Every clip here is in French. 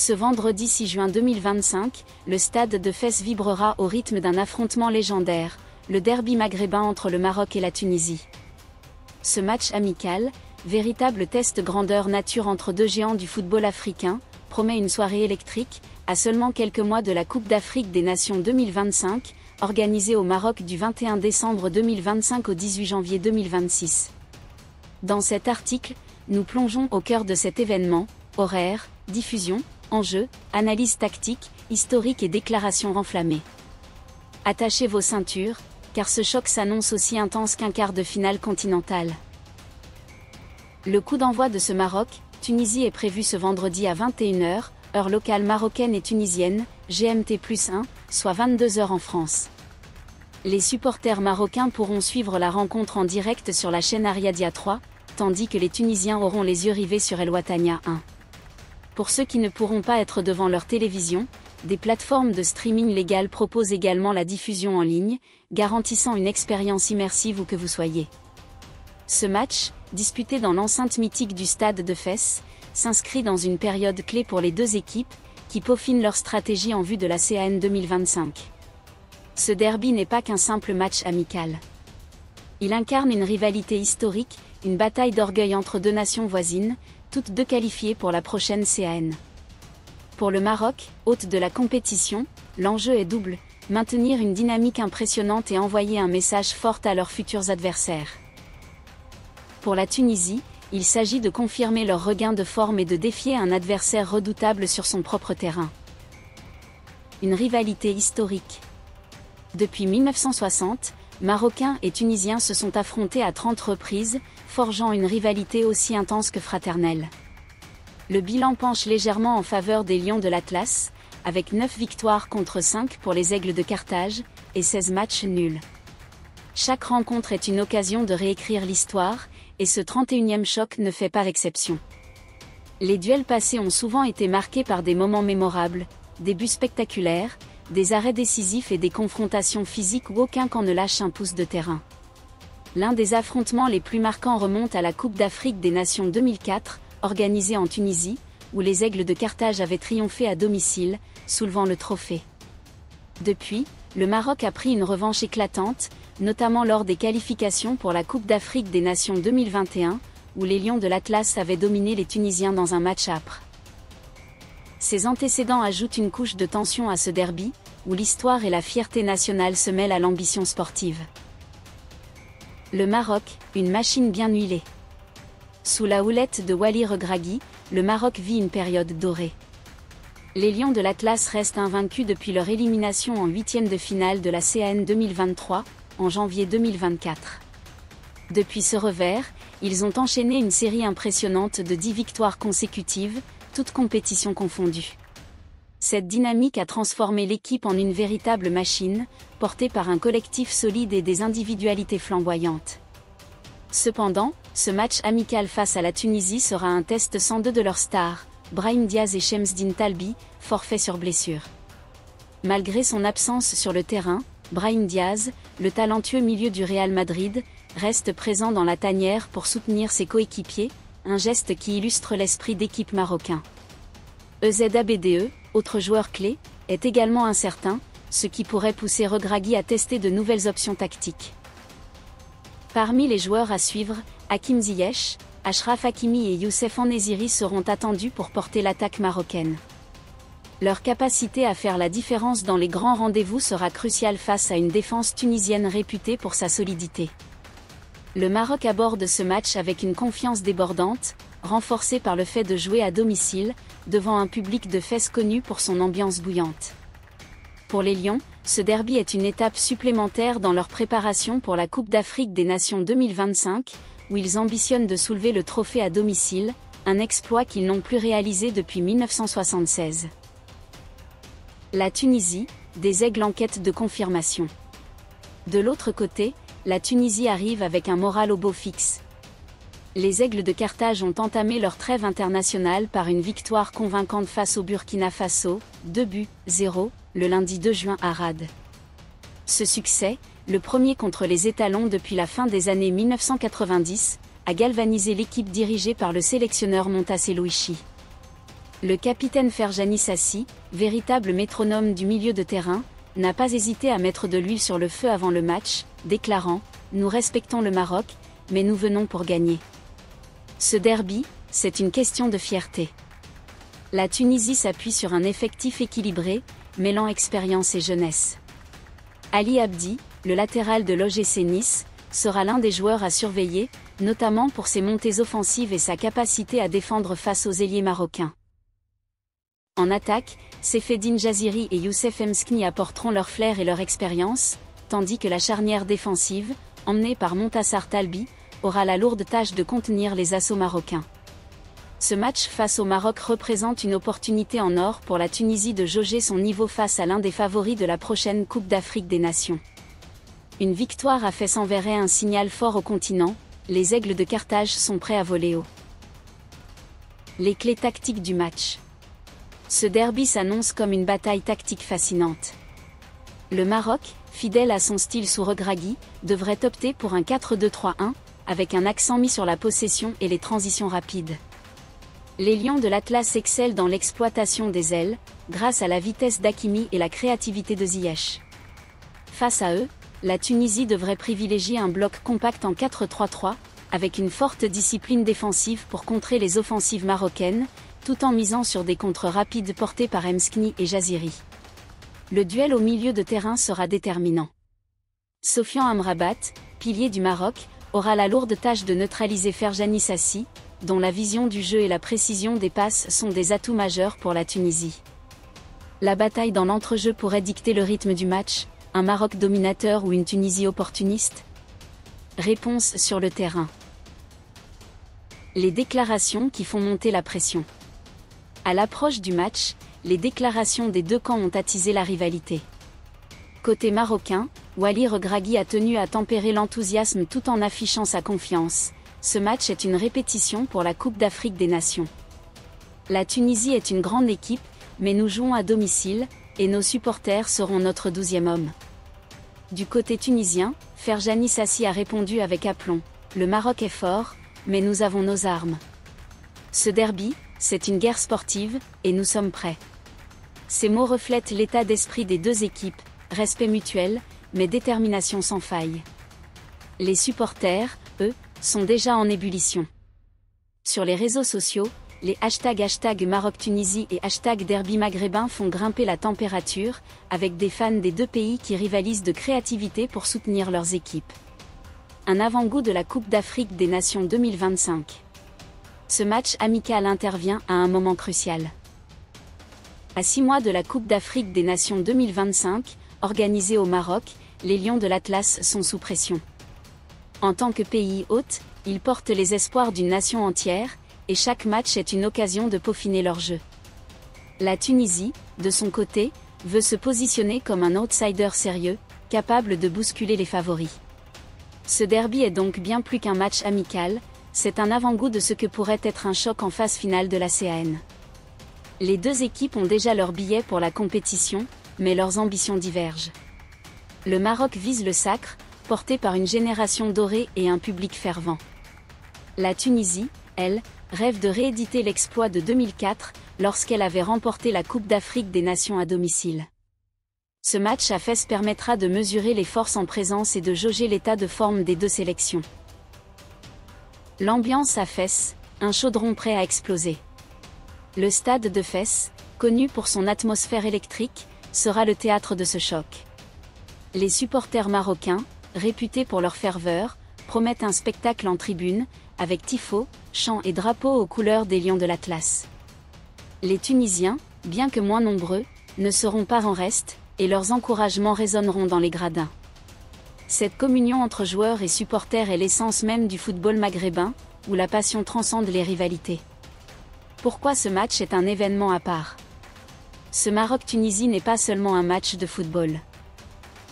Ce vendredi 6 juin 2025, le stade de Fès vibrera au rythme d'un affrontement légendaire, le derby maghrébin entre le Maroc et la Tunisie. Ce match amical, véritable test grandeur nature entre deux géants du football africain, promet une soirée électrique, à seulement quelques mois de la Coupe d'Afrique des Nations 2025, organisée au Maroc du 21 décembre 2025 au 18 janvier 2026. Dans cet article, nous plongeons au cœur de cet événement, horaire, diffusion, enjeux, analyse tactique, historique et déclarations enflammées. Attachez vos ceintures, car ce choc s'annonce aussi intense qu'un quart de finale continentale. Le coup d'envoi de ce Maroc-Tunisie est prévu ce vendredi à 21 h, heure locale marocaine et tunisienne, GMT+1, soit 22 h en France. Les supporters marocains pourront suivre la rencontre en direct sur la chaîne Ariadia 3, tandis que les Tunisiens auront les yeux rivés sur El Watania 1. Pour ceux qui ne pourront pas être devant leur télévision, des plateformes de streaming légales proposent également la diffusion en ligne, garantissant une expérience immersive où que vous soyez. Ce match, disputé dans l'enceinte mythique du stade de Fès, s'inscrit dans une période clé pour les deux équipes, qui peaufinent leur stratégie en vue de la CAN 2025. Ce derby n'est pas qu'un simple match amical. Il incarne une rivalité historique, une bataille d'orgueil entre deux nations voisines, toutes deux qualifiées pour la prochaine CAN. Pour le Maroc, hôte de la compétition, l'enjeu est double, maintenir une dynamique impressionnante et envoyer un message fort à leurs futurs adversaires. Pour la Tunisie, il s'agit de confirmer leur regain de forme et de défier un adversaire redoutable sur son propre terrain. Une rivalité historique. Depuis 1960, Marocains et Tunisiens se sont affrontés à 30 reprises, forgeant une rivalité aussi intense que fraternelle. Le bilan penche légèrement en faveur des Lions de l'Atlas, avec 9 victoires contre 5 pour les Aigles de Carthage, et 16 matchs nuls. Chaque rencontre est une occasion de réécrire l'histoire, et ce 31e choc ne fait pas exception. Les duels passés ont souvent été marqués par des moments mémorables, des buts spectaculaires, des arrêts décisifs et des confrontations physiques où aucun camp ne lâche un pouce de terrain. L'un des affrontements les plus marquants remonte à la Coupe d'Afrique des Nations 2004, organisée en Tunisie, où les Aigles de Carthage avaient triomphé à domicile, soulevant le trophée. Depuis, le Maroc a pris une revanche éclatante, notamment lors des qualifications pour la Coupe d'Afrique des Nations 2021, où les Lions de l'Atlas avaient dominé les Tunisiens dans un match âpre. Ces antécédents ajoutent une couche de tension à ce derby, où l'histoire et la fierté nationale se mêlent à l'ambition sportive. Le Maroc, une machine bien huilée. Sous la houlette de Wally Regragui, le Maroc vit une période dorée. Les Lions de l'Atlas restent invaincus depuis leur élimination en huitième de finale de la CAN 2023, en janvier 2024. Depuis ce revers, ils ont enchaîné une série impressionnante de 10 victoires consécutives, toutes compétitions confondues. Cette dynamique a transformé l'équipe en une véritable machine, portée par un collectif solide et des individualités flamboyantes. Cependant, ce match amical face à la Tunisie sera un test sans deux de leurs stars, Brahim Diaz et Shemseddine Talbi, forfait sur blessure. Malgré son absence sur le terrain, Brahim Diaz, le talentueux milieu du Real Madrid, reste présent dans la tanière pour soutenir ses coéquipiers, un geste qui illustre l'esprit d'équipe marocain. EZABDE, autre joueur clé, est également incertain, ce qui pourrait pousser Regragui à tester de nouvelles options tactiques. Parmi les joueurs à suivre, Hakim Ziyech, Achraf Hakimi et Youssef En-Nesyri seront attendus pour porter l'attaque marocaine. Leur capacité à faire la différence dans les grands rendez-vous sera cruciale face à une défense tunisienne réputée pour sa solidité. Le Maroc aborde ce match avec une confiance débordante, renforcée par le fait de jouer à domicile, devant un public de Fès connu pour son ambiance bouillante. Pour les Lions, ce derby est une étape supplémentaire dans leur préparation pour la Coupe d'Afrique des Nations 2025, où ils ambitionnent de soulever le trophée à domicile, un exploit qu'ils n'ont plus réalisé depuis 1976. La Tunisie, des Aigles en quête de confirmation. De l'autre côté, la Tunisie arrive avec un moral au beau fixe. Les Aigles de Carthage ont entamé leur trêve internationale par une victoire convaincante face au Burkina Faso, 2-0, le lundi 2 juin à Rad. Ce succès, le premier contre les étalons depuis la fin des années 1990, a galvanisé l'équipe dirigée par le sélectionneur Montassi Louichi. Le capitaine Ferjani Sassi, véritable métronome du milieu de terrain, n'a pas hésité à mettre de l'huile sur le feu avant le match, déclarant « Nous respectons le Maroc, mais nous venons pour gagner. Ce derby, c'est une question de fierté. » La Tunisie s'appuie sur un effectif équilibré, mêlant expérience et jeunesse. Ali Abdi, le latéral de l'OGC Nice, sera l'un des joueurs à surveiller, notamment pour ses montées offensives et sa capacité à défendre face aux ailiers marocains. En attaque, Sefeddine Jaziri et Youssef Mskni apporteront leur flair et leur expérience, tandis que la charnière défensive, emmenée par Montassar Talbi, aura la lourde tâche de contenir les assauts marocains. Ce match face au Maroc représente une opportunité en or pour la Tunisie de jauger son niveau face à l'un des favoris de la prochaine Coupe d'Afrique des Nations. Une victoire à Fès enverrait un signal fort au continent, les Aigles de Carthage sont prêts à voler haut. Les clés tactiques du match. Ce derby s'annonce comme une bataille tactique fascinante. Le Maroc, fidèle à son style sous Regragui, devrait opter pour un 4-2-3-1, avec un accent mis sur la possession et les transitions rapides. Les Lions de l'Atlas excellent dans l'exploitation des ailes, grâce à la vitesse d'Hakimi et la créativité de Ziyech. Face à eux, la Tunisie devrait privilégier un bloc compact en 4-3-3, avec une forte discipline défensive pour contrer les offensives marocaines, tout en misant sur des contres rapides portés par Mskni et Jaziri. Le duel au milieu de terrain sera déterminant. Sofiane Amrabat, pilier du Maroc, aura la lourde tâche de neutraliser Ferjani Sassi, dont la vision du jeu et la précision des passes sont des atouts majeurs pour la Tunisie. La bataille dans l'entrejeu pourrait dicter le rythme du match, un Maroc dominateur ou une Tunisie opportuniste? Réponse sur le terrain. Les déclarations qui font monter la pression. À l'approche du match, les déclarations des deux camps ont attisé la rivalité. Côté marocain, Wally Regragui a tenu à tempérer l'enthousiasme tout en affichant sa confiance. Ce match est une répétition pour la Coupe d'Afrique des Nations. La Tunisie est une grande équipe, mais nous jouons à domicile, et nos supporters seront notre 12e homme. Du côté tunisien, Ferjani Sassi a répondu avec aplomb « Le Maroc est fort, mais nous avons nos armes. Ce derby, c'est une guerre sportive, et nous sommes prêts. » Ces mots reflètent l'état d'esprit des deux équipes, respect mutuel, mais détermination sans faille. Les supporters, eux, sont déjà en ébullition. Sur les réseaux sociaux, les hashtags Maroc-Tunisie et #derby maghrébin font grimper la température, avec des fans des deux pays qui rivalisent de créativité pour soutenir leurs équipes. Un avant-goût de la Coupe d'Afrique des Nations 2025. Ce match amical intervient à un moment crucial. À 6 mois de la Coupe d'Afrique des Nations 2025, organisée au Maroc, les Lions de l'Atlas sont sous pression. En tant que pays hôte, ils portent les espoirs d'une nation entière, et chaque match est une occasion de peaufiner leur jeu. La Tunisie, de son côté, veut se positionner comme un outsider sérieux, capable de bousculer les favoris. Ce derby est donc bien plus qu'un match amical, c'est un avant-goût de ce que pourrait être un choc en phase finale de la CAN. Les deux équipes ont déjà leur billet pour la compétition, mais leurs ambitions divergent. Le Maroc vise le sacre, porté par une génération dorée et un public fervent. La Tunisie, elle, rêve de rééditer l'exploit de 2004, lorsqu'elle avait remporté la Coupe d'Afrique des Nations à domicile. Ce match à Fès permettra de mesurer les forces en présence et de jauger l'état de forme des deux sélections. L'ambiance à Fès, un chaudron prêt à exploser. Le stade de Fès, connu pour son atmosphère électrique, sera le théâtre de ce choc. Les supporters marocains, réputés pour leur ferveur, promettent un spectacle en tribune, avec tifos, chants et drapeaux aux couleurs des Lions de l'Atlas. Les Tunisiens, bien que moins nombreux, ne seront pas en reste, et leurs encouragements résonneront dans les gradins. Cette communion entre joueurs et supporters est l'essence même du football maghrébin, où la passion transcende les rivalités. Pourquoi ce match est un événement à part? Ce Maroc-Tunisie n'est pas seulement un match de football.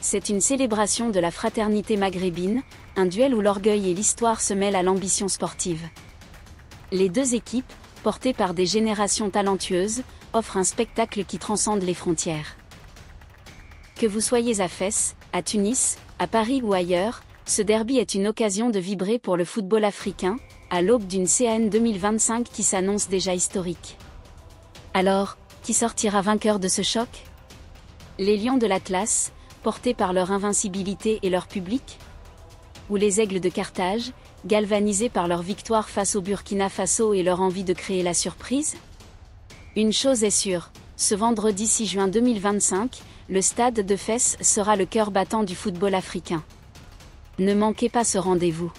C'est une célébration de la fraternité maghrébine, un duel où l'orgueil et l'histoire se mêlent à l'ambition sportive. Les deux équipes, portées par des générations talentueuses, offrent un spectacle qui transcende les frontières. Que vous soyez à Fès, à Tunis, à Paris ou ailleurs, ce derby est une occasion de vibrer pour le football africain, à l'aube d'une CAN 2025 qui s'annonce déjà historique. Alors, qui sortira vainqueur de ce choc? Les Lions de l'Atlas, portés par leur invincibilité et leur public? Ou les Aigles de Carthage, galvanisés par leur victoire face au Burkina Faso et leur envie de créer la surprise? Une chose est sûre, ce vendredi 6 juin 2025, le stade de Fès sera le cœur battant du football africain. Ne manquez pas ce rendez-vous.